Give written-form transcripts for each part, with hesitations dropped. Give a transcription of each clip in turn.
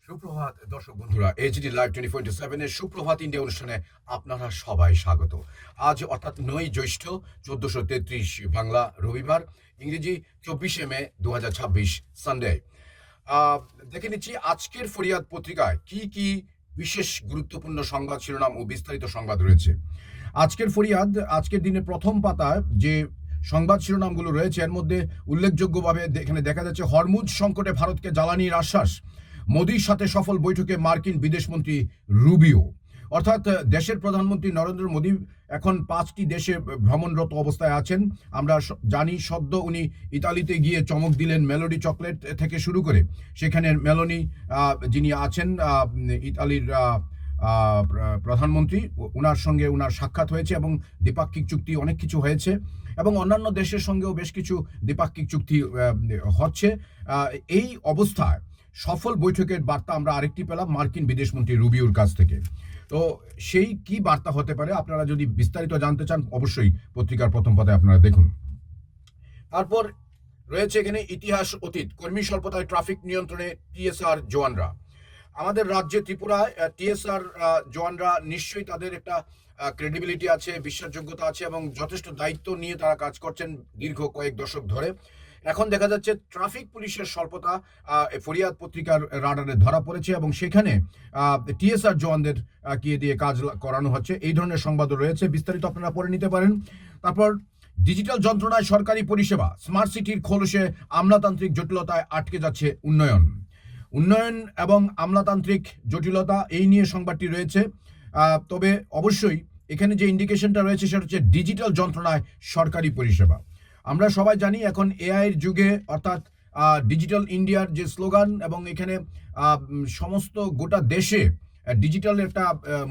সুপ্রভাত দর্শক বন্ধুরা, এইচডি লাইভ 24/7 এর সুপ্রভাত ইন্ডিয়া অনুষ্ঠানে আপনারা সবাই স্বাগত। আজ অর্থাৎ 9 জ্যৈষ্ঠ 1433 বাংলা রবিবার, ইংরেজি 24 মে 2026 সানডে। দেখে নিচ্ছি আজকের ফরিয়াদ পত্রিকায় কি কি বিশেষ গুরুত্বপূর্ণ সংবাদ শিরোনাম ও বিস্তারিত সংবাদ রয়েছে। আজকের ফরিয়াদ আজকের দিনে প্রথম পাতায় যে সংবাদ শিরোনামগুলো রয়েছে এর মধ্যে উল্লেখযোগ্যভাবে এখানে দেখা যাচ্ছে হরমুজ সংকটে ভারতকে জ্বালানির আশ্বাস, মোদির সাথে সফল বৈঠকে মার্কিন বিদেশমন্ত্রী রুবিও। অর্থাৎ দেশের প্রধানমন্ত্রী নরেন্দ্র মোদী এখন 5টি দেশে ভ্রমণরত অবস্থায় আছেন। আমরা জানি সদ্য উনি ইতালিতে গিয়ে চমক দিলেন মেলোডি চকলেট থেকে শুরু করে সেখানে মেলোনি যিনি আছেন ইতালির প্রধানমন্ত্রী, ওনার সঙ্গে ওনার সাক্ষাৎ হয়েছে এবং দ্বিপাক্ষিক চুক্তি অনেক কিছু হয়েছে এবং অন্যান্য দেশের সঙ্গেও বেশ কিছু দ্বিপাক্ষিক চুক্তি হচ্ছে। এই অবস্থায় সফল বৈঠকের বার্তা আমরা আরেকটি পেলাম মার্কিন বিদেশমন্ত্রী রুবিওর কাছ থেকে। তো সেই কি বার্তা হতে পারে আপনারা যদি বিস্তারিত জানতে চান অবশ্যই পত্রিকার প্রথম পাতায় আপনারা দেখুন। তারপর রয়েছে এখানে ইতিহাস অতীত, কর্মী স্বল্পতায় ট্রাফিক নিয়ন্ত্রণে টিএসআর জওয়ানরা। আমাদের রাজ্যে ত্রিপুরায় টিএসআর জওয়ানরা নিশ্চয়ই তাদের একটা ক্রেডিবিলিটি আছে, বিশ্বাসযোগ্যতা আছে এবং যথেষ্ট দায়িত্ব নিয়ে তারা কাজ করছেন দীর্ঘ কয়েক দশক ধরে। এখন দেখা যাচ্ছে ট্রাফিক পুলিশের স্বল্পতা ফরিয়াদ পত্রিকার রাডারে ধরা পড়েছে এবং সেখানে টিএসআর জওয়ানদের দিয়ে কাজ করানো হচ্ছে। এই ধরনের সংবাদও রয়েছে, বিস্তারিত আপনারা পড়ে নিতে পারেন। তারপর ডিজিটাল যন্ত্রণায় সরকারি পরিষেবা, স্মার্ট সিটির খোলসে আমলাতান্ত্রিক জটিলতায় আটকে যাচ্ছে উন্নয়ন এবং আমলাতান্ত্রিক জটিলতা, এই নিয়ে সংবাদটি রয়েছে। তবে অবশ্যই এখানে যে ইন্ডিকেশনটা রয়েছে সেটা হচ্ছে ডিজিটাল যন্ত্রণায় সরকারি পরিষেবা। আমরা সবাই জানি এখন এআইয়ের যুগে, অর্থাৎ ডিজিটাল ইন্ডিয়ার যে স্লোগান এবং এখানে সমস্ত গোটা দেশে ডিজিটাল একটা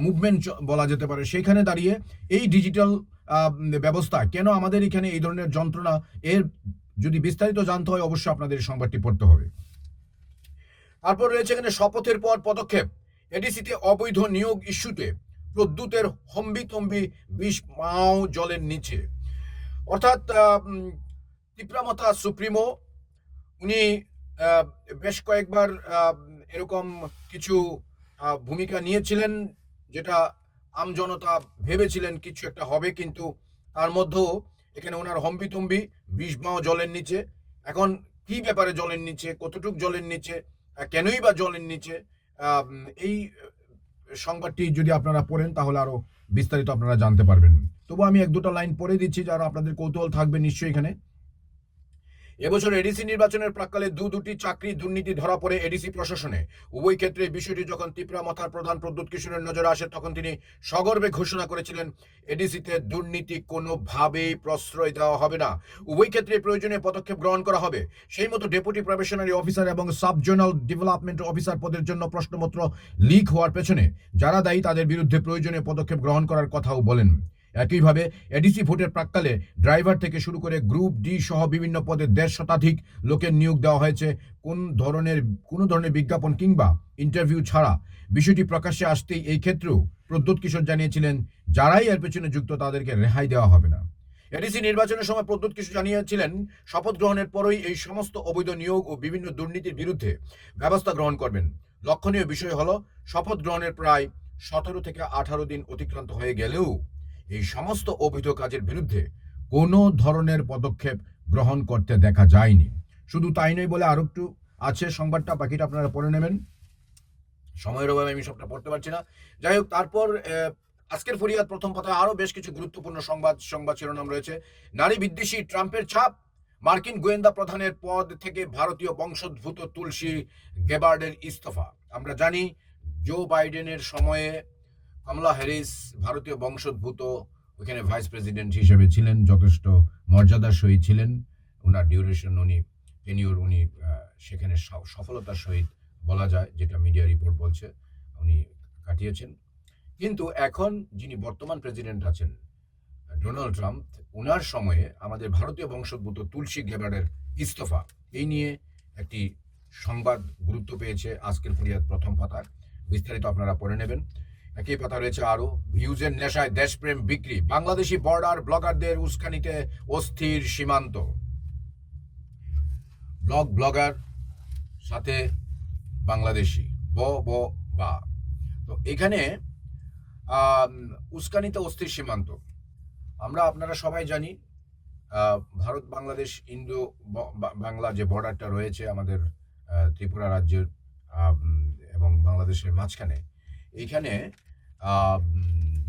মুভমেন্ট বলা যেতে পারে, সেখানে দাঁড়িয়ে এই ডিজিটাল ব্যবস্থা কেন আমাদের এখানে এই ধরনের যন্ত্রণা, এর যদি বিস্তারিত জানতে হয় অবশ্যই আপনাদের সংবাদটি পড়তে হবে। তারপর রয়েছে এখানে শপথের পর পদক্ষেপ, এডিসিতে অবৈধ নিয়োগ ইস্যুতে প্রদ্যুতের হম্বিতম্বি 20 মাও জলের নিচে। অর্থাৎ তীব্রামতা সুপ্রিমো উনি বেশ কয়েকবার এরকম কিছু ভূমিকা নিয়েছিলেন যেটা আমজনতা ভেবেছিলেন কিছু একটা হবে, কিন্তু তার মধ্যেও এখানে ওনার হম্বিতম্বি 20 মাও জলের নিচে। এখন কি ব্যাপারে জলের নিচে, কতটুক জলের নিচে, কেনই বা জলের নিচে, এই সংবাদটি যদি আপনারা পড়েন তাহলে আরো বিস্তারিত আপনারা জানতে পারবেন। তবু আমি এক দুটো লাইন পড়ে দিচ্ছি যারা আপনাদের কৌতূহল থাকবে নিশ্চয়ই। এখানে এবছর এডিসি নির্বাচনের প্রাক্কালে দুটি চাকরি দুর্নীতি ধরা পড়ে এডিসি প্রশাসনে। উভয় ক্ষেত্রে বিষয়টি যখন তীব্রামথার প্রধান প্রদ্যুৎ কিশোরের নজরে আসে তখন তিনি সগর্বে ঘোষণা করেছিলেন এডিসিতে দুর্নীতি কোনোভাবেই প্রশ্রয় দেওয়া হবে না, উভয় ক্ষেত্রে প্রয়োজনীয় পদক্ষেপ গ্রহণ করা হবে। সেই মতো ডেপুটি প্রবেশনারি অফিসার এবং সাব জোনাল ডেভেলপমেন্ট অফিসার পদের জন্য প্রশ্নপত্র লিক হওয়ার পেছনে যারা দায়ী তাদের বিরুদ্ধে প্রয়োজনীয় পদক্ষেপ গ্রহণ করার কথাও বলেন। একইভাবে এডিসি ভোটের প্রাক্কালে ড্রাইভার থেকে শুরু করে গ্রুপ ডি সহ বিভিন্ন পদে 150 শতাধিক লোকের নিয়োগ দেওয়া হয়েছে কোনো ধরনের বিজ্ঞাপন কিংবা ইন্টারভিউ ছাড়া। বিষয়টি প্রকাশ্যে আসতেই এই ক্ষেত্রেও প্রদ্যুৎ কিশোর জানিয়েছিলেন যারাই এর পেছনে যুক্ত তাদেরকে রেহাই দেওয়া হবে না। এডিসি নির্বাচনের সময় প্রদ্যুৎ কিশোর জানিয়েছিলেন শপথ গ্রহণের পরই এই সমস্ত অবৈধ নিয়োগ ও বিভিন্ন দুর্নীতির বিরুদ্ধে ব্যবস্থা গ্রহণ করবেন। লক্ষণীয় বিষয় হলো শপথ গ্রহণের প্রায় 17 থেকে 18 দিন অতিক্রান্ত হয়ে গেলেও এই সমস্ত অবৈধ কাজের বিরুদ্ধে কোনো ধরনের পদক্ষেপ গ্রহণ করতে দেখা যায়নি। শুধু তাই নয় বলে আরো একটু আছে সংবাদটা, বাকিটা আপনারা পড়ে নেবেন, সময়ের অভাবে আমি সবটা পড়তে পারছি না। যাই হোক, তারপর আজকের ফরিয়াদ প্রথম পাতায় আরো বেশ কিছু গুরুত্বপূর্ণ সংবাদ শিরোনাম রয়েছে। নারী বিদ্বেষী ট্রাম্পের চাপ, মার্কিন গোয়েন্দা প্রধানের পদ থেকে ভারতীয় বংশোদ্ভূত তুলসী গেবার্ডের ইস্তফা। আমরা জানি জো বাইডেনের সময়ে কমলা হ্যারিস ভারতীয় বংশোদ্ভূত, ওখানে ভাইস প্রেসিডেন্ট হিসেবে ছিলেন, যথেষ্ট মর্যাদার সহিত ছিলেন। ওনার ডিউরেশন উনি সেখানে সফলতার সহিত বলা যায়, যেটা মিডিয়া রিপোর্ট বলছে, উনি কাটিয়েছেন। কিন্তু এখন যিনি বর্তমান প্রেসিডেন্ট আছেন ডোনাল্ড ট্রাম্প, ওনার সময়ে আমাদের ভারতীয় বংশোদ্ভূত তুলসী গেবার্ডের ইস্তফা, এই নিয়ে একটি সংবাদ গুরুত্ব পেয়েছে আজকের ফরিয়াদ প্রথম পাতায়। বিস্তারিত আপনারা পড়ে নেবেন। একই পাতা রয়েছে আরো, ভিউজের নেশায় দেশপ্রেম বিক্রি, বাংলাদেশি বর্ডার ব্লগারদের উস্কানিতে অস্থির সীমান্ত। ব্লগার সাথে বাংলাদেশি ব ব বা। তো এখানে আম, উস্কানিতে অস্থির সীমান্ত। আপনারা সবাই জানি ভারত বাংলাদেশ ইন্দো বাংলা যে বর্ডারটা রয়েছে আমাদের ত্রিপুরা রাজ্যের আম, এবং বাংলাদেশের মাঝখানে, এইখানে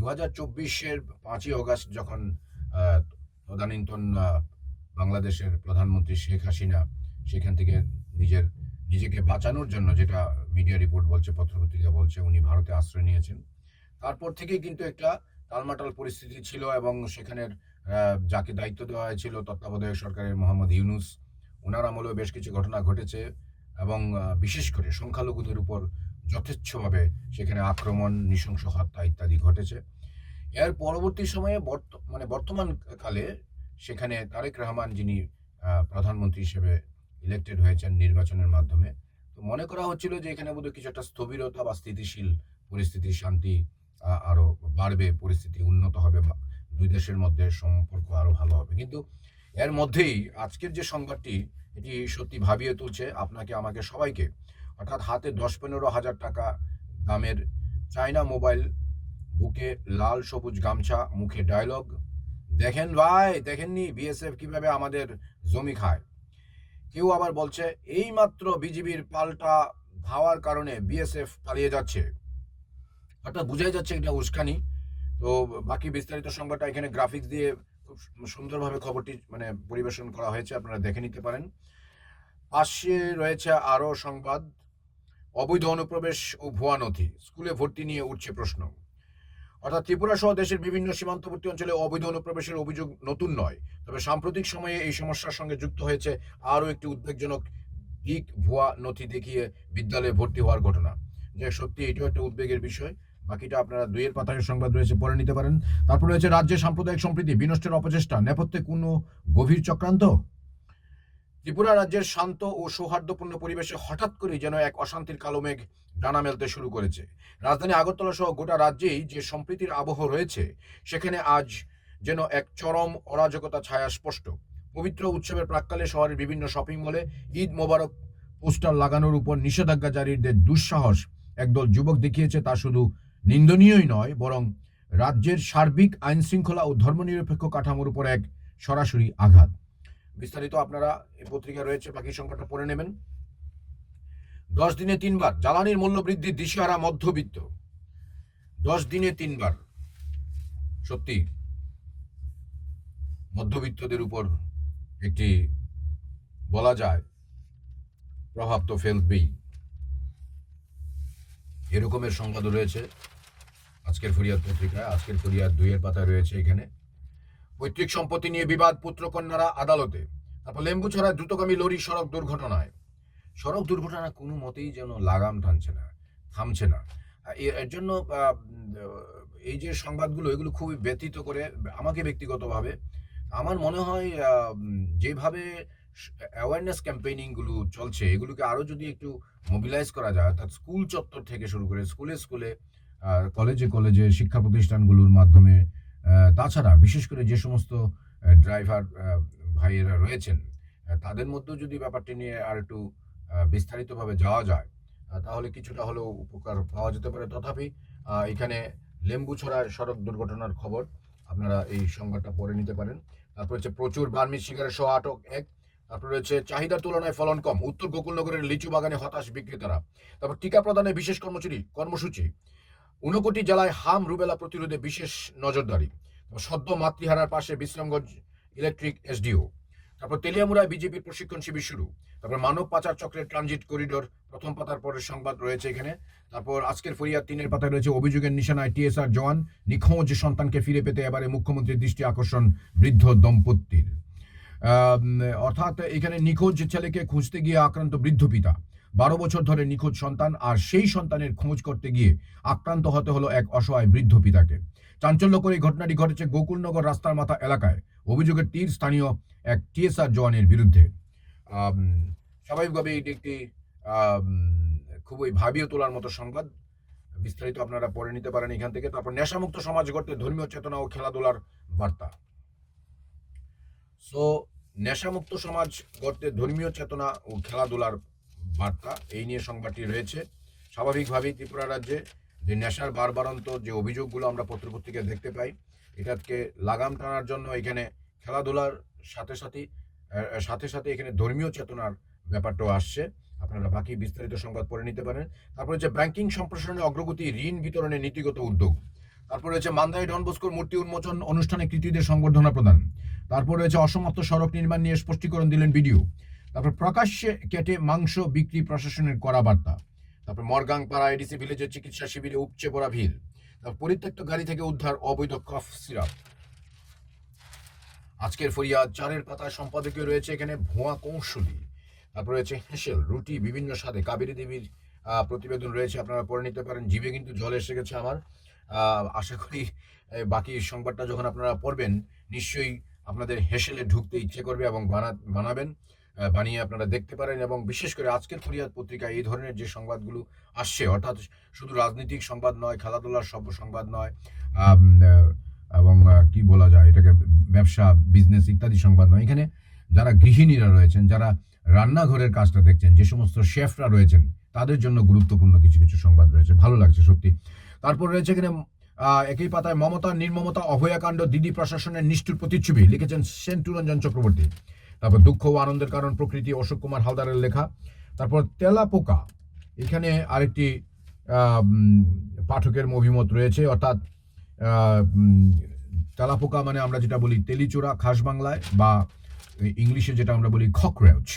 2024-এর 5ই অগাস্ট যখন আহ, তদানীন্তন বাংলাদেশের প্রধানমন্ত্রী শেখ হাসিনা সেখান থেকে নিজেকে বাঁচানোর জন্য, যেটা মিডিয়া রিপোর্ট বলছে, পত্রপত্রিকা বলছে, উনি ভারতে আশ্রয় নিয়েছেন। তারপর থেকেই কিন্তু একটা টালমাটাল পরিস্থিতি ছিল এবং সেখানের যাকে দায়িত্ব দেওয়া হয়েছিল তত্ত্বাবধায়ক সরকারের মোহাম্মদ ইউনুস, ওনার আমলেও বেশ কিছু ঘটনা ঘটেছে এবং বিশেষ করে সংখ্যালঘুদের উপর যথেচ্ছভাবে সেখানে আক্রমণ, নৃশংস হত্যা ইত্যাদি ঘটেছে। এর পরবর্তী সময়ে বর্তমান কালে সেখানে তারেক রহমান, যিনি প্রধানমন্ত্রী হিসেবে ইলেক্টেড হয়েছেন নির্বাচনের মাধ্যমে, তো মনে করা হচ্ছিল যে এখানে বোধহয় কিছু একটা স্থবিরতা বা স্থিতিশীল পরিস্থিতি, শান্তি আরো বাড়বে, পরিস্থিতি উন্নত হবে, দুই দেশের মধ্যে সম্পর্ক আরো ভালো হবে। কিন্তু এর মধ্যেই আজকের যে সংবাদটি, এটি সত্যি ভাবিয়ে তুলছে আপনাকে, আমাকে, সবাইকে। অর্থাৎ হাতে 10-15 হাজার টাকা দামের চায়না মোবাইল, বুকে লাল সবুজ গামছা, মুখে ডায়লগ, দেখেন ভাই, দেখেননি বিএসএফ কিভাবে আমাদের জমি খায়। কেউ আবার বলছে এই মাত্র বিজিবির পাল্টা ধাওয়ার কারণে বিএসএফ পালিয়ে যাচ্ছে। অর্থাৎ বুঝাই যাচ্ছে এটা উস্কানি। তো বাকি বিস্তারিত সংবাদটা এখানে গ্রাফিক্স দিয়ে খুব সুন্দরভাবে খবরটি পরিবেশন করা হয়েছে, আপনারা দেখে নিতে পারেন। পাশে রয়েছে আরো সংবাদ, অবৈধ অনুপ্রবেশ ও ভুয়া নথি, স্কুলে ভর্তি নিয়ে উঠছে প্রশ্ন। অর্থাৎ ত্রিপুরা সহ দেশের বিভিন্ন সীমান্তবর্তী অঞ্চলে অবৈধ অনুপ্রবেশের অভিযোগ নতুন নয়, তবে সাম্প্রতিক সময়ে এই সমস্যার সঙ্গে যুক্ত হয়েছে আরও একটি উদ্বেগজনক দিক, ভুয়া নথি দেখিয়ে বিদ্যালয়ে ভর্তি হওয়ার ঘটনা। যে সত্যি এটাও একটা উদ্বেগের বিষয়। বাকিটা আপনারা 2-এর পাতায় সংবাদ রয়েছে, পড়ে নিতে পারেন। তারপর রয়েছে রাজ্যে সাম্প্রদায়িক সম্প্রীতি বিনষ্টের অপচেষ্টা, নেপথ্যে কোনো গভীর চক্রান্ত। ত্রিপুরা রাজ্যের শান্ত ও সৌহার্দ্যপূর্ণ পরিবেশে হঠাৎ করেই যেন এক অশান্তির কালো মেঘ ডানা মেলতে শুরু করেছে। রাজধানী আগরতলা সহ গোটা রাজ্যেই যে সম্প্রীতির আবহ রয়েছে, সেখানে আজ যেন এক চরম অরাজকতা ছায়া স্পষ্ট। পবিত্র উৎসবের প্রাক্কালে শহরের বিভিন্ন শপিং মলে ঈদ মোবারক পোস্টার লাগানোর উপর নিষেধাজ্ঞা জারির দুঃসাহস একদল যুবক দেখিয়েছে, তা শুধু নিন্দনীয়ই নয়, বরং রাজ্যের সার্বিক আইন শৃঙ্খলা ও ধর্মনিরপেক্ষ কাঠামোর উপর এক সরাসরি আঘাত। বিস্তারিত আপনারা এই পত্রিকা রয়েছে, বাকি সংখ্যাটা পড়ে নেবেন। 10 দিনে 3বার জ্বালানির মূল্য বৃদ্ধির দিশেহারা মধ্যবিত্ত। 10 দিনে 3বার, সত্যি মধ্যবিত্তদের উপর একটি বলা যায় প্রভাব তো ফেলবেই। এরকমের সংবাদও রয়েছে আজকের ফরিয়াদ পত্রিকায়। আজকের ফরিয়াদ 2-এর পাতায় রয়েছে। এখানে পৈতৃক সম্পত্তি নিয়ে বিবাদ, পুত্রকন্যারা আদালতে। তারপর লেম্বুছড়ায় দ্রুতগামী লরি সড়ক দুর্ঘটনায়। সড়ক দুর্ঘটনা কোনো মতেই যেন লাগাম টানছে না, থামছে না। এর জন্য এই যে সংবাদগুলো, এগুলো খুবই ব্যথিত করে আমাকে ব্যক্তিগতভাবে। আমার মনে হয় যেভাবে অ্যাওয়ারনেস ক্যাম্পেইনিংগুলো চলছে, এগুলোকে আরও যদি একটু মোবিলাইজ করা যায়, অর্থাৎ স্কুল চত্বর থেকে শুরু করে স্কুলে স্কুলে, কলেজে কলেজে, শিক্ষা প্রতিষ্ঠানগুলোর মাধ্যমে, তাছাড়া বিশেষ করে যে সমস্ত ড্রাইভার ভাইয়েরা রয়েছেন, তাদের মধ্যেও যদি ব্যাপারটি নিয়ে আর একটু বিস্তারিতভাবে যাওয়া যায়, তাহলে কিছুটা হলেও উপকার পাওয়া যেতে পারে। তথাপি এখানে লেম্বুছড়ার সড়ক দুর্ঘটনার খবর আপনারা এই সংবাদটা পড়ে নিতে পারেন। তারপর হচ্ছে প্রচুর বার্মিজ শিকারের সহ আটক এক। তারপর রয়েছে চাহিদার তুলনায় ফলন কম, উত্তর গোকুলনগরের লিচু বাগানে হতাশ বিক্রেতারা। তারপর টিকা প্রদানে বিশেষ কর্মসূচি। 59 জেলায় হাম রুবেলা প্রতিরোধে বিশেষ নজরদারি। সদ্য মাতৃহারার পাশে বিশ্রামগঞ্জ ইলেকট্রিক এসডিও। তারপর তেলিয়ামুড়ায় বিজেপির প্রশিক্ষণ শিবির শুরু। তারপর মানব পাচার চক্রের ট্রানজিট করিডোর, প্রথম পাতার পরের সংবাদ রয়েছে এখানে। তারপর আজকের ফরিয়াদ 3-এর পাতায় রয়েছে অভিযোগের নিশানায় টিএসআর জওয়ান, নিখোঁজ সন্তানকে ফিরে পেতে এবারে মুখ্যমন্ত্রীর দৃষ্টি আকর্ষণ বৃদ্ধ দম্পতির। অর্থাৎ এখানে নিখোঁজ ছেলেকে খুঁজতে গিয়ে আক্রান্ত বৃদ্ধ পিতা, 12 বছর ধরে নিখোঁজ সন্তান, আর সেই সন্তানের খোঁজ করতে গিয়ে আক্রান্ত হতে হলো এক অসহায় বৃদ্ধ পিতাকে। চাঞ্চল্যকর এই ঘটনাটি ঘটেছে গোকুলনগর রাস্তার মাথা এলাকায়। অভিযোগের তীর স্থানীয় এক টিএসআর জওয়ানের বিরুদ্ধে। স্বাভাবিকভাবে এটি একটি খুবই ভাবিয়ে তোলার মতো সংবাদ। বিস্তারিত আপনারা পড়ে নিতে পারেন এখান থেকে। তারপর নেশামুক্ত সমাজ গড়তে ধর্মীয় চেতনা ও খেলাধুলার বার্তা। সো নেশামুক্ত সমাজ গড়তে ধর্মীয় চেতনা ও খেলাধুলার বার্তা, এই নিয়ে সংবাদটি রয়েছে। স্বাভাবিকভাবেই ত্রিপুরা রাজ্যে যে নেশার বারবারন্ত যে অভিযোগগুলো আমরা পত্রপত্রিকায় দেখতে পাই, এটাকে লাগাম টানার জন্য এখানে খেলাধুলার সাথে সাথে এখানে ধর্মীয় চেতনার ব্যাপারটাও আসছে। আপনারা বাকি বিস্তারিত সংবাদ পড়ে নিতে পারেন। তারপরে হচ্ছে ব্যাংকিং সম্প্রসারণে অগ্রগতি, ঋণ বিতরণে নীতিগত উদ্যোগ। তারপরে হচ্ছে মান্দাই ডন বস্কোর মূর্তি উন্মোচন অনুষ্ঠানে কৃতীদের সংবর্ধনা প্রদান। তারপরে হচ্ছে অসমাপ্ত সড়ক নির্মাণ নিয়ে স্পষ্টীকরণ দিলেন বিডিও। তারপর প্রকাশ্যে কেটে মাংস বিক্রি প্রশাসনের কড়া বার্তা। তারপর মরগাং পাড়া এডিসি ভিলেজের চিকিৎসা শিবিরে উপচে পড়া ভিড়। তারপর পরিত্যক্ত গাড়ি থেকে উদ্ধার অবৈধ কফ সিরাপ। আজকের ফরিয়াদ 4-এর পাতায় সম্পাদকীয় রয়েছে এখানে ভুয়া কৌশলী। তারপরে রয়েছে হেসেল রুটি বিভিন্ন স্বাদে কাবেরী দেবীর প্রতিবেদন রয়েছে, আপনারা পড়ে নিতে পারেন। জিভে কিন্তু জল এসে গেছে আমার। আশা করি বাকি সংবাদটা যখন আপনারা পড়বেন নিশ্চয়ই আপনাদের হেসেলে ঢুকতে ইচ্ছে করবে এবং বানাবেন, বানিয়ে আপনারা দেখতে পারেন। এবং বিশেষ করে আজকের ফরিয়াদ পত্রিকা এই ধরনের যে সংবাদগুলো আসছে, অর্থাৎ শুধু রাজনৈতিক সংবাদ নয়, খেলাধুলার সব সংবাদ নয়, এবং কি বলা যায় এটাকে, ব্যবসা বিজনেস ইত্যাদি সংবাদ নয়, এখানে যারা গৃহিণীরা রয়েছেন, যারা রান্নাঘরের কাজটা দেখছেন, যে সমস্ত শেফরা রয়েছেন, তাদের জন্য গুরুত্বপূর্ণ কিছু কিছু সংবাদ রয়েছে, ভালো লাগছে সত্যি। তারপর রয়েছে এখানে একই পাতায় মমতা নির্মমতা অভয়াকাণ্ড, দিদি প্রশাসনের নিষ্ঠুর প্রতিচ্ছবি, লিখেছেন সেন্টুরঞ্জন চক্রবর্তী। তারপর দুঃখ ও আনন্দের কারণ প্রকৃতি, অশোক কুমার হালদারের লেখা। তারপর তেলাপোকা, এখানে আরেকটি পাঠকের অভিমত রয়েছে, অর্থাৎ তেলাপোকা মানে আমরা যেটা বলি তেলিচোরা খাস বাংলায়, বা ইংলিশে যেটা আমরা বলি ককরোচ,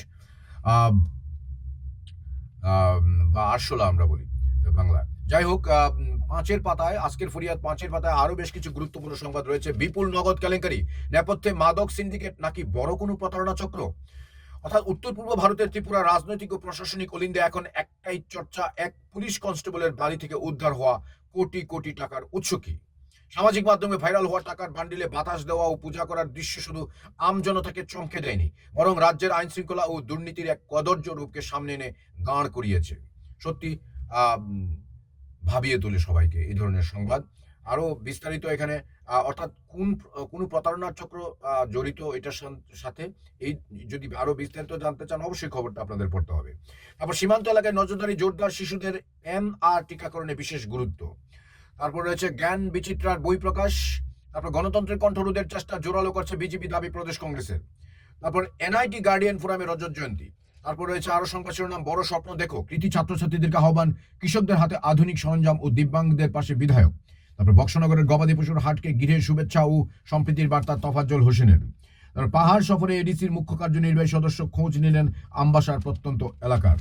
বা আরশোলা আমরা বলি বাংলায়। যাই হোক, 5-এর পাতায়, আজকের ফরিয়াদ 5-এর পাতায় আরো বেশ কিছু গুরুত্বপূর্ণ সংবাদ রয়েছে। বিপুল নগদ কেলেঙ্কারি, নেপথ্যে মাদক সিন্ডিকেট নাকি বড় কোনো প্রতারণা চক্র। অর্থাৎ উত্তর পূর্ব ভারতের ত্রিপুরা রাজনৈতিক ও প্রশাসনিক অলিন্দে এখন একটাই চর্চা, এক পুলিশ কনস্টেবলের বাড়ি থেকে উদ্ধার হওয়া কোটি কোটি টাকার উৎস কি। সামাজিক মাধ্যমে ভাইরাল হওয়া টাকার বান্ডিলে বাতাস দেওয়া ও পূজা করার দৃশ্য শুধু আমজনতাকে চমকে দেয়নি, বরং রাজ্যের আইন শৃঙ্খলা ও দুর্নীতির এক কদর্য রূপকে সামনে এনে দাঁড় করিয়েছে। সত্যি ভাবিয়ে তোলে সবাইকে এই ধরনের সংবাদ। আরো বিস্তারিত এখানে, অর্থাৎ কোন প্রতারণার চক্র জড়িত এটার সাথে, এই যদি আরো বিস্তারিত জানতে চান অবশ্যই খবরটা আপনাদের পড়তে হবে। তারপর সীমান্ত এলাকায় নজরদারি জোরদার, শিশুদের MR টিকাকরণে বিশেষ গুরুত্ব। তারপর রয়েছে জ্ঞান বিচিত্রার বই প্রকাশ। তারপর গণতন্ত্রের কণ্ঠরোধের চেষ্টা জোরালো করছে বিজেপি, দাবি প্রদেশ কংগ্রেসের। তারপর NIT গার্ডিয়ান ফোরামে রজত জয়ন্তী। তারপর রয়েছে আরো সংবাদ শিরোনাম, বড় স্বপ্ন দেখো, কৃতি ছাত্রছাত্রীদেরকে আহ্বান, কৃষকদের হাতে আধুনিক সরঞ্জাম ও দিব্যাঙ্গদের পাশে বিধায়ক। তারপর বক্সনগরের গবাদি পশুর হাটকে ঘিরে শুভেচ্ছা ও সম্প্রীতির বার্তা তোফাজ্জল হোসেনের। তারপর পাহাড় সফরে এডিসির মুখ্য কার্যনির্বাহী সদস্য খোঁজ নিলেন আমবাসার প্রত্যন্ত এলাকার।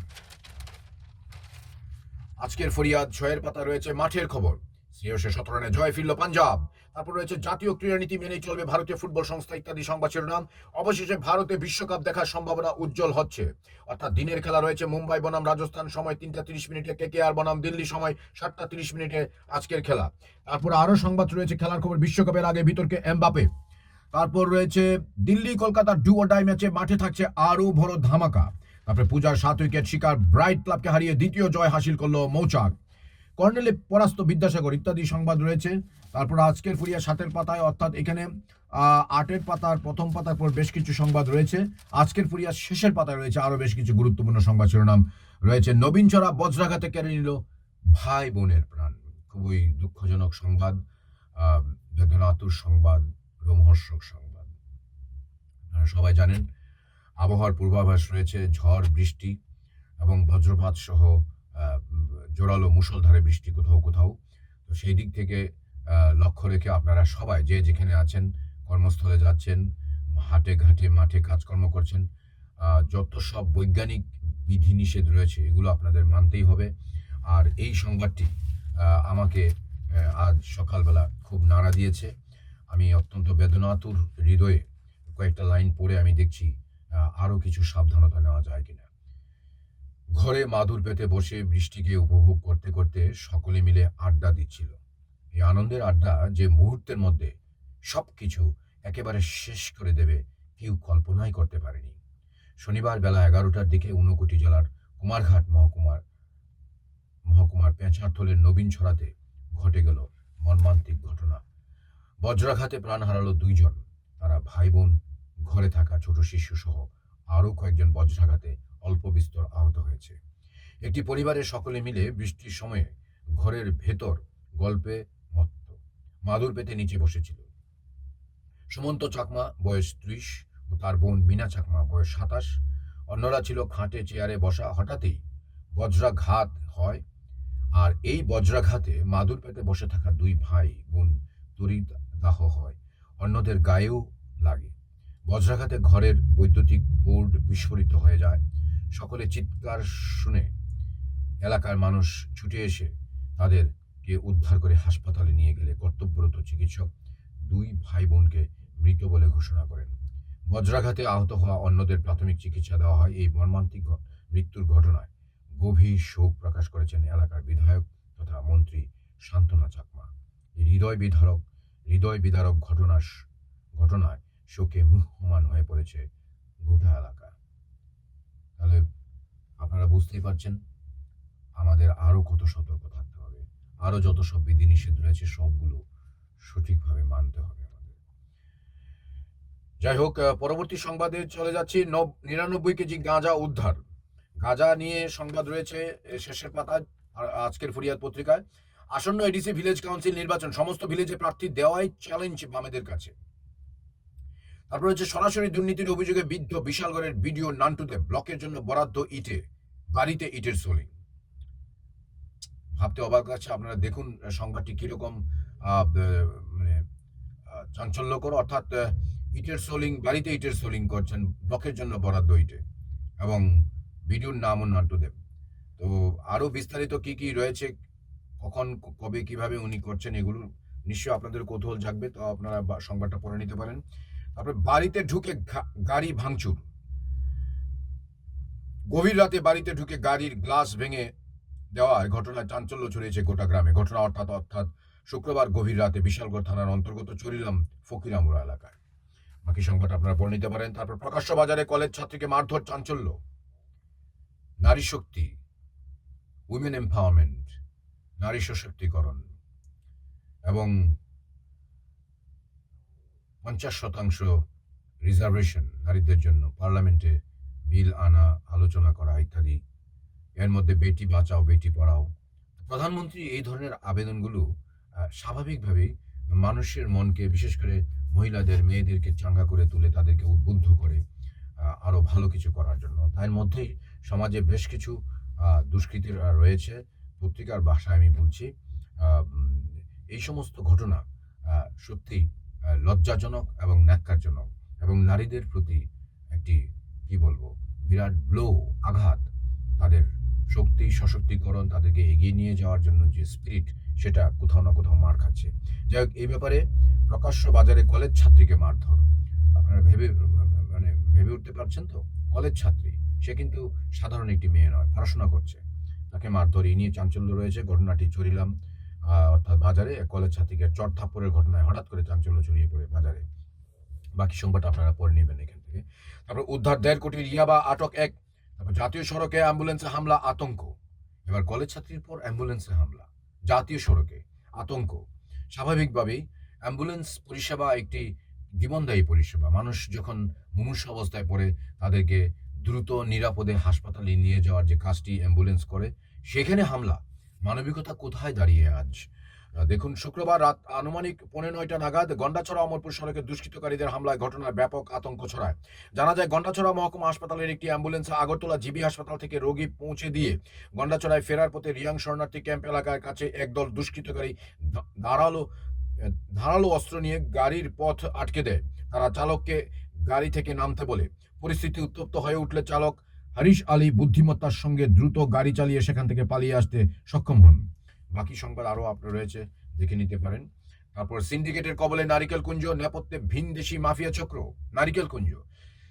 আজকের ফরিয়াদ 6-এর পাতা রয়েছে মাঠের খবর, শ্রেয়সে 17 রানে জয় ফিরল পাঞ্জাব। তারপর রয়েছে জাতীয় ক্রীড়ানীতি মেনেই চলবে ভারতীয় ফুটবল সংস্থা ইত্যাদি সংবাদ শিরোনাম। অবশেষে ভারতে বিশ্বকাপ দেখার সম্ভাবনা উজ্জ্বল হচ্ছে। অর্থাৎ দিনের খেলা রয়েছে মুম্বাই বনাম রাজস্থান সময় 3টা 30 মিনিটে, KKR বনাম দিল্লি সময় 7টা 30 মিনিটে আজকের খেলা। তারপর আরো সংবাদ রয়েছে খেলার খবর, বিশ্বকাপের আগে বিতর্কে এমবাপে। তারপর রয়েছে দিল্লি কলকাতার ডু অর ডাই ম্যাচে মাঠে থাকছে আরো বড় ধামাকা। তারপরে পূজার 7 উইকেট শিকার ব্রাইট ক্লাবকে হারিয়ে দ্বিতীয় জয় হাসিল করলো মৌচাক। কর্নেলে পরাস্ত বিদ্যাসাগর ইত্যাদি সংবাদ রয়েছে। তারপর আজকের ফুরিয়া 7-এর পাতায়, অর্থাৎ এখানে 8-এর পাতার প্রথম পাতার পর বেশ কিছু সংবাদ রয়েছে। আজকের ফুরিয়া শেষের পাতায় রয়েছে আরো বেশ কিছু গুরুত্বপূর্ণ সংবাদ শিরোনাম রয়েছে। নবীনচড়া বজ্রাঘাতে কেড়ে নিল ভাই বোনের প্রাণ, খুবই দুঃখজনক সংবাদ, বেদনাতুর সংবাদ, রোমহর্ষক সংবাদ। আপনারা সবাই জানেন আবহাওয়ার পূর্বাভাস রয়েছে ঝড় বৃষ্টি এবং বজ্রপাত সহ জোরালো মুষলধারে বৃষ্টি কোথাও কোথাও। তো সেই দিক থেকে লক্ষ্য রেখে আপনারা সবাই যে যেখানে আছেন, কর্মস্থলে যাচ্ছেন, হাটে ঘাটে মাঠে কাজকর্ম করছেন, যত সব বৈজ্ঞানিক বিধিনিষেধ রয়েছে এগুলো আপনাদের মানতেই হবে। আর এই সংবাদটি আমাকে আজ সকালবেলা খুব নাড়া দিয়েছে। আমি অত্যন্ত বেদনাতুর হৃদয়ে কয়েকটা লাইন পড়ে আমি দেখছি আরো কিছু সাবধানতা নেওয়া যায় কিনা। ঘরে মাদুর পেতে বসে বৃষ্টিকে উপভোগ করতে করতে সকলে মিলে আড্ডা দিচ্ছিল। এই আনন্দের আড্ডা যে মুহূর্তের মধ্যে সবকিছু একেবারে শেষ করে দেবে কেউ কল্পনাই করতে পারেনি। শনিবার বেলা 11টার দিকে ঊনকোটি জেলার কুমারঘাট মহকুমার পেঁচারথলের নবীনছড়াতে ঘটে গেল মর্মান্তিক ঘটনা। বজ্রাঘাতে প্রাণ হারালো 2 জন। তারা ভাই বোন, ঘরে থাকা ছোট শিশু সহ আরো কয়েকজন বজ্রাঘাতে অল্প বিস্তর আহত হয়েছে। একটি পরিবারের সকলে মিলে বৃষ্টির সময়ে ঘরের ভেতর গল্পে মত্ত মাদুর পেতে নিচে বসেছিল। সুমন্ত চাকমা বয়স ৩০ ও তার বোন মিনা চাকমা বয়স ২৭। অন্যরা ছিল খাটে চেয়ারে বসা। হঠাৎই বজ্রাঘাত হয়, আর এই বজ্রাঘাতে মাদুর পেতে বসে থাকা দুই ভাই বোন তড়িৎ দাহ হয়, অন্যদের গায়েও লাগে। বজ্রাঘাতে ঘরের বৈদ্যুতিক বোর্ড বিস্ফোরিত হয়ে যায়। সকলে চিৎকার শুনে এলাকার মানুষ ছুটে এসে তাদেরকে উদ্ধার করে হাসপাতালে নিয়ে গেলে কর্তব্যরত চিকিৎসক দুই ভাই বোনকে মৃত বলে ঘোষণা করেন। বজ্রাঘাতে আহত হওয়া অন্যদের প্রাথমিক চিকিৎসা দেওয়া হয়। এই মর্মান্তিক মৃত্যুর ঘটনায় গভীর শোক প্রকাশ করেছেন এলাকার বিধায়ক তথা মন্ত্রী শান্তনা চাকমা। এই হৃদয় বিদারক ঘটনায় শোকে মুহ্যমান হয়ে পড়েছে গোটা এলাকা। তাহলে আপনারা বুঝতেই পারছেন আমাদের আরো কত সতর্ক থাকতে হবে, আরো যত সব বিধিনিষেধ রয়েছে সবগুলো সঠিকভাবে মানতে হবে আমাদের। যাই হোক, পরবর্তী সংবাদে চলে যাচ্ছি। ৯৯ কেজি গাঁজা উদ্ধার। গাঁজা নিয়ে সংবাদ রয়েছে শেষের পাতায় আজকের ফুরিয়াদ পত্রিকায়। আসন্ন এডিসি ভিলেজ কাউন্সিল নির্বাচন, সমস্ত ভিলেজে প্রার্থী দেওয়াই চ্যালেঞ্জ বামেদের কাছে। তারপর হচ্ছে সরাসরি দুর্নীতির অভিযোগে বিদ্ধ বিশালগড়ের বিডিও নান্টুতে ব্লকের জন্য বরাদ্দ ইটে, বাড়িতে ইটের সোলিং। ভাবতে অবাক লাগছে। আপনারা দেখুন সংবাদটি কিরকম মানে চাঞ্চল্যকর। অর্থাৎ ইটের সোলিং, বাড়িতে ইটের সোলিং করছেন, ব্লকের জন্য বরাদ্দ ইটে, এবং বিডিওর নামও নান্টুদেব। তো আরো বিস্তারিত কি কি রয়েছে, কখন কবে কিভাবে উনি করছেন, এগুলো নিশ্চয়ই আপনাদের কৌতূহল জাগবে। তো আপনারা সংবাদটা পড়ে নিতে পারেন। তারপরে বাড়িতে ঢুকে গাড়ি ভাঙচুর। গভীর রাতে বাড়িতে ঢুকে গাড়ির গ্লাস ভেঙে দেওয়ার ঘটনায় চাঞ্চল্য ছড়িয়েছে গোটা গ্রামে। ঘটনা অর্থাৎ শুক্রবার গভীর রাতে বিশালগড় থানার অন্তর্গত চরিলাম ফকিরামুড়া এলাকায়। বাকি সংবাদ আপনারা পড়ে নিতে পারেন। তারপর প্রকাশ্য বাজারে কলেজ ছাত্রীকে মারধর, চাঞ্চল্য। নারী শক্তি, উইমেন এম্পাওয়ারমেন্ট, নারী সশক্তিকরণ এবং ৫০% রিজার্ভেশন নারীদের জন্য পার্লামেন্টে বিল আনা, আলোচনা করা ইত্যাদি। এর মধ্যে বেটি বাঁচাও বেটি পড়াও। প্রধানমন্ত্রী এই ধরনের আবেদনগুলো স্বাভাবিকভাবেই মানুষের মনকে, বিশেষ করে মহিলাদের, মেয়েদেরকে চাঙ্গা করে তুলে তাদেরকে উদ্বুদ্ধ করে আরো ভালো কিছু করার জন্য। তার মধ্যেই সমাজে বেশ কিছু দুষ্কৃতি রয়েছে। পত্রিকার ভাষায় আমি বলছি, এই সমস্ত ঘটনা সত্যি লজ্জাজনক এবং ন্যাক্কারজনক, এবং নারীদের প্রতি একটি কি বলবো বিরাট আঘাত। তাদের শক্তি, সশক্তিকরণ, তাদেরকে এগিয়ে নিয়ে যাওয়ার জন্য যে স্পিরিট, সেটা কোথাও না কোথাও মার খাচ্ছে। যাই হোক, এই ব্যাপারে প্রকাশ্য বাজারে কলেজ ছাত্রীকে মারধর। আপনারা ভেবে উঠতে পারছেন তো? কলেজ ছাত্রী, সে কিন্তু সাধারণ একটি মেয়ে নয়, পড়াশোনা করছে, তাকে মারধর। এই নিয়ে চাঞ্চল্য রয়েছে। ঘটনাটি চরিলাম অর্থাৎ বাজারে কলেজ ছাত্রীকে চড় থাপ্পড়ের ঘটনায় হঠাৎ করে চাঞ্চল্য ছড়িয়ে পড়ে বাজারে। বাকি সংবাদ আপনারা পড়ে নেবেন এখান থেকে। তারপর উদ্ধার ১.৫ কোটি ইয়াবা, আটক ১। তারপর জাতীয় সড়কে অ্যাম্বুলেন্সে হামলা, আতঙ্ক। এবার কলেজ ছাত্রীর পর অ্যাম্বুলেন্সে হামলা, জাতীয় সড়কে আতঙ্ক। স্বাভাবিকভাবেই অ্যাম্বুলেন্স পরিষেবা একটি জীবনদায়ী পরিষেবা। মানুষ যখন মুমূর্ষ অবস্থায় পড়ে তাদেরকে দ্রুত নিরাপদে হাসপাতালে নিয়ে যাওয়ার যে কাজটি অ্যাম্বুলেন্স করে, সেখানে হামলা। মানবিকতা কোথায় দাঁড়িয়ে আজ? দেখুন, শুক্রবার রাত আনুমানিক ৯:১৫ নাগাদ গন্ডাছড়া অমরপুর সড়কে দুষ্কৃতকারীদের হামলায় ঘটনায় ব্যাপক আতঙ্ক ছড়ায়। জানা যায়, গন্ডাছড়া মহকুমা হাসপাতালের একটি অ্যাম্বুলেন্স আগরতলা জিবি হাসপাতাল থেকে রোগী পৌঁছে দিয়ে গন্ডাছড়ায় ফেরার পথে রিয়াং শরণার্থী ক্যাম্প এলাকার কাছে একদল দুষ্কৃতকারী ধারালো অস্ত্র নিয়ে গাড়ির পথ আটকে দেয়। তারা চালককে গাড়ি থেকে নামতে বলে। পরিস্থিতি উত্তপ্ত হয়ে উঠলে চালক হারিশ আলী বুদ্ধিমত্তার সঙ্গে দ্রুত গাড়ি চালিয়ে সেখান থেকে পালিয়ে আসতে সক্ষম হন। বাকি সংবাদ আরো আপনার রয়েছে, দেখে নিতে পারেন। তারপর সিন্ডিকেটের কবলে নারিকেল কুঞ্জ, নেপথ্যে ভিনদেশি মাফিয়া চক্র। নারিকেল কুঞ্জ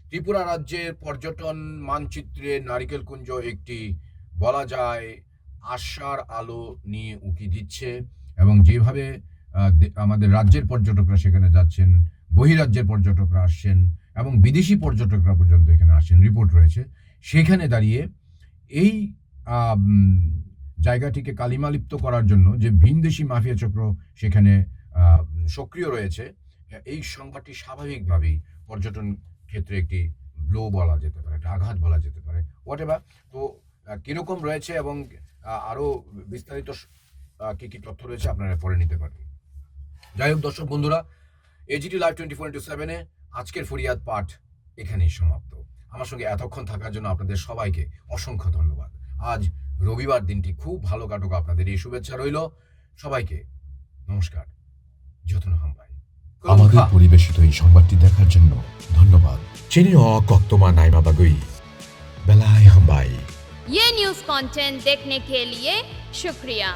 ত্রিপুরা রাজ্যের পর্যটন মানচিত্রে নারিকেল কুঞ্জ একটি, বলা যায়, আশার আলো নিয়ে উকি দিচ্ছে। এবং যেভাবে আমাদের রাজ্যের পর্যটকরা সেখানে যাচ্ছেন, বহিরাজ্যের পর্যটকরা আসছেন এবং বিদেশি পর্যটকরা পর্যন্ত এখানে আসছেন, রিপোর্ট রয়েছে। সেখানে দাঁড়িয়ে এই জায়গাটিকে কালিমালিপ্ত করার জন্য যে ভিনদেশি মাফিয়া চক্র সেখানে সক্রিয় রয়েছে, এই সংবাদটি স্বাভাবিকভাবেই পর্যটন ক্ষেত্রে একটি ব্লো বলা যেতে পারে, একটা আঘাত বলা যেতে পারে, হোয়াট এভার। তো কিরকম রয়েছে এবং আরো বিস্তারিত কি কি তথ্য রয়েছে আপনারা পড়ে নিতে পারেন। যাই হোক দর্শক বন্ধুরা, এজিটি লাইভ 24/7-এ আজকের ফরিয়াদ পাঠ এখানেই সমাপ্ত। আমার সঙ্গে এতক্ষণ থাকার জন্য আপনাদের সবাইকে অসংখ্য ধন্যবাদ। আজ রবিবার, দিনটি খুব ভালো কাটুক, আপনাদের এই শুভেচ্ছা রইল। সবাইকে নমস্কার। যত্ন হামবাই আমাদের পরিবেশিত এই সংবাদটি দেখার জন্য ধন্যবাদ। Chinio Koktoma Naima Bagui Belai Hambai ये न्यूज़ कंटेंट देखने के लिए शुक्रिया।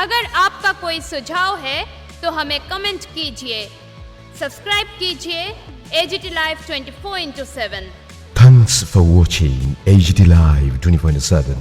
अगर आपका कोई सुझाव है तो हमें कमेंट कीजिए, सब्सक्राइब कीजिए AGT live 24/7। Thanks for watching AGT Live 24/7.